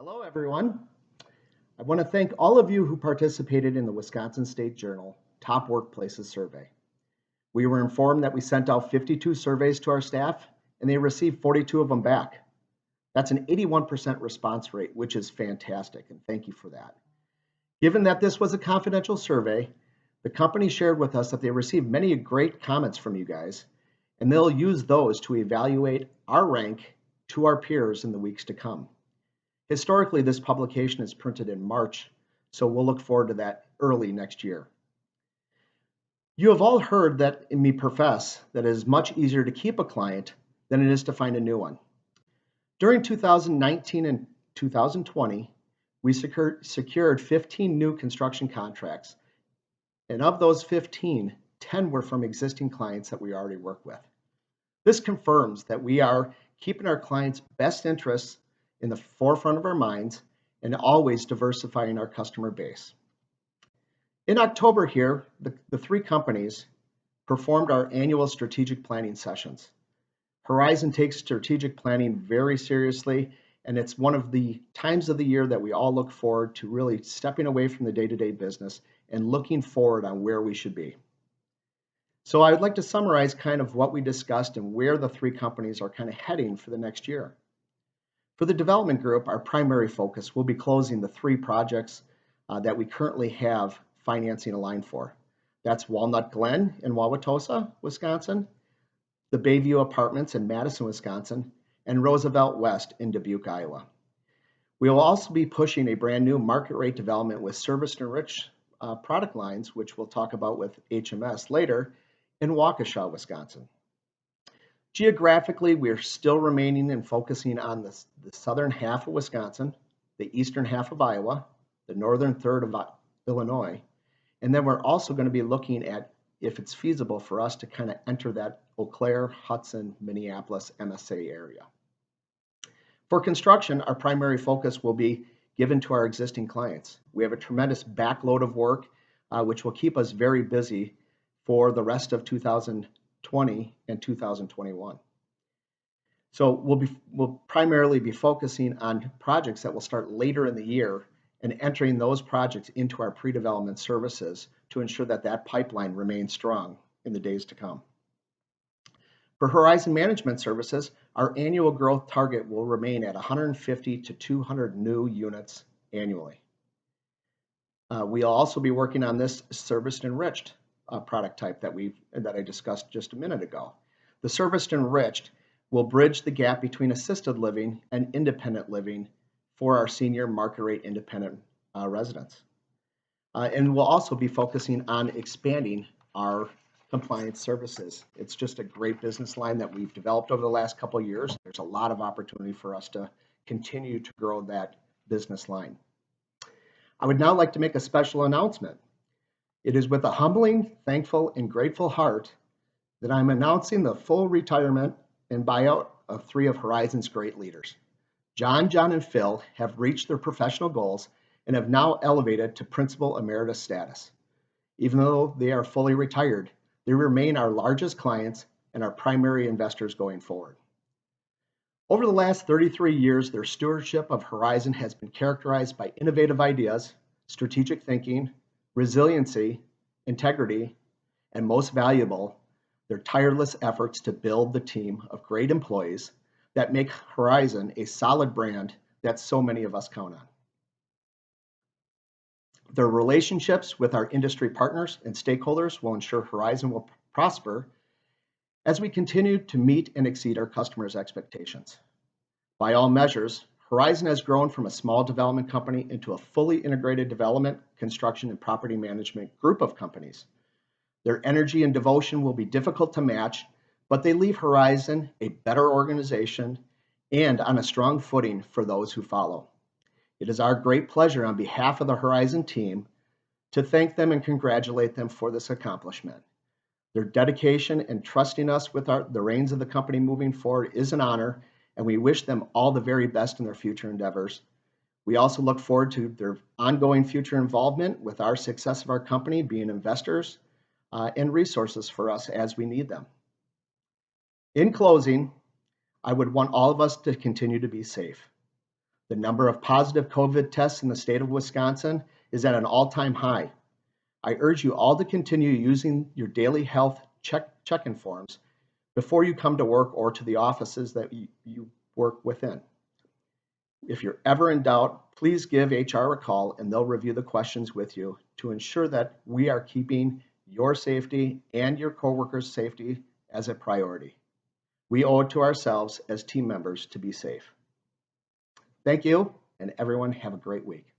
Hello, everyone. I want to thank all of you who participated in the Wisconsin State Journal Top Workplaces Survey. We were informed that we sent out 52 surveys to our staff and they received 42 of them back. That's an 81% response rate, which is fantastic, and thank you for that. Given that this was a confidential survey, the company shared with us that they received many great comments from you guys, and they'll use those to evaluate our rank to our peers in the weeks to come. Historically, this publication is printed in March, so we'll look forward to that early next year. You have all heard that me profess that it is much easier to keep a client than it is to find a new one. During 2019 and 2020, we secured 15 new construction contracts, and of those 15, 10 were from existing clients that we already work with. This confirms that we are keeping our clients' best interests in the forefront of our minds and always diversifying our customer base. In October here, the three companies performed our annual strategic planning sessions. Horizon takes strategic planning very seriously, and it's one of the times of the year that we all look forward to really stepping away from the day-to-day business and looking forward on where we should be. So I would like to summarize kind of what we discussed and where the three companies are kind of heading for the next year. For the development group, our primary focus will be closing the three projects that we currently have financing aligned for. That's Walnut Glen in Wauwatosa, Wisconsin, the Bayview Apartments in Madison, Wisconsin, and Roosevelt West in Dubuque, Iowa. We will also be pushing a brand new market rate development with serviced and rich product lines, which we'll talk about with HMS later, in Waukesha, Wisconsin. Geographically, we're still remaining and focusing on the southern half of Wisconsin, the eastern half of Iowa, the northern third of Illinois, and then we're also going to be looking at if it's feasible for us to kind of enter that Eau Claire, Hudson, Minneapolis MSA area. For construction, our primary focus will be given to our existing clients. We have a tremendous backload of work, which will keep us very busy for the rest of 2020 and 2021. So we'll primarily be focusing on projects that will start later in the year and entering those projects into our pre-development services to ensure that that pipeline remains strong in the days to come. For Horizon Management Services, our annual growth target will remain at 150 to 200 new units annually. We'll also be working on this serviced enriched product type that I discussed just a minute ago. The serviced enriched will bridge the gap between assisted living and independent living for our senior market rate independent residents. And we'll also be focusing on expanding our compliance services. It's just a great business line that we've developed over the last couple of years. There's a lot of opportunity for us to continue to grow that business line. I would now like to make a special announcement. It is with a humbling, thankful, and grateful heart that I'm announcing the full retirement and buyout of three of Horizon's great leaders. John, and Phil have reached their professional goals and have now elevated to principal emeritus status. Even though they are fully retired, they remain our largest clients and our primary investors going forward. Over the last 33 years, their stewardship of Horizon has been characterized by innovative ideas, strategic thinking, resiliency, integrity, and most valuable, their tireless efforts to build the team of great employees that make Horizon a solid brand that so many of us count on. Their relationships with our industry partners and stakeholders will ensure Horizon will prosper as we continue to meet and exceed our customers' expectations. By all measures, Horizon has grown from a small development company into a fully integrated development, construction, and property management group of companies. Their energy and devotion will be difficult to match, but they leave Horizon a better organization and on a strong footing for those who follow. It is our great pleasure on behalf of the Horizon team to thank them and congratulate them for this accomplishment. Their dedication and trusting us with the reins of the company moving forward is an honor, and we wish them all the very best in their future endeavors. We also look forward to their ongoing future involvement with our success of our company, being investors and resources for us as we need them. In closing, I would want all of us to continue to be safe. The number of positive COVID tests in the state of Wisconsin is at an all-time high. I urge you all to continue using your daily health check-in forms before you come to work or to the offices that you work within. If you're ever in doubt, please give HR a call and they'll review the questions with you to ensure that we are keeping your safety and your coworkers' safety as a priority. We owe it to ourselves as team members to be safe. Thank you, and everyone have a great week.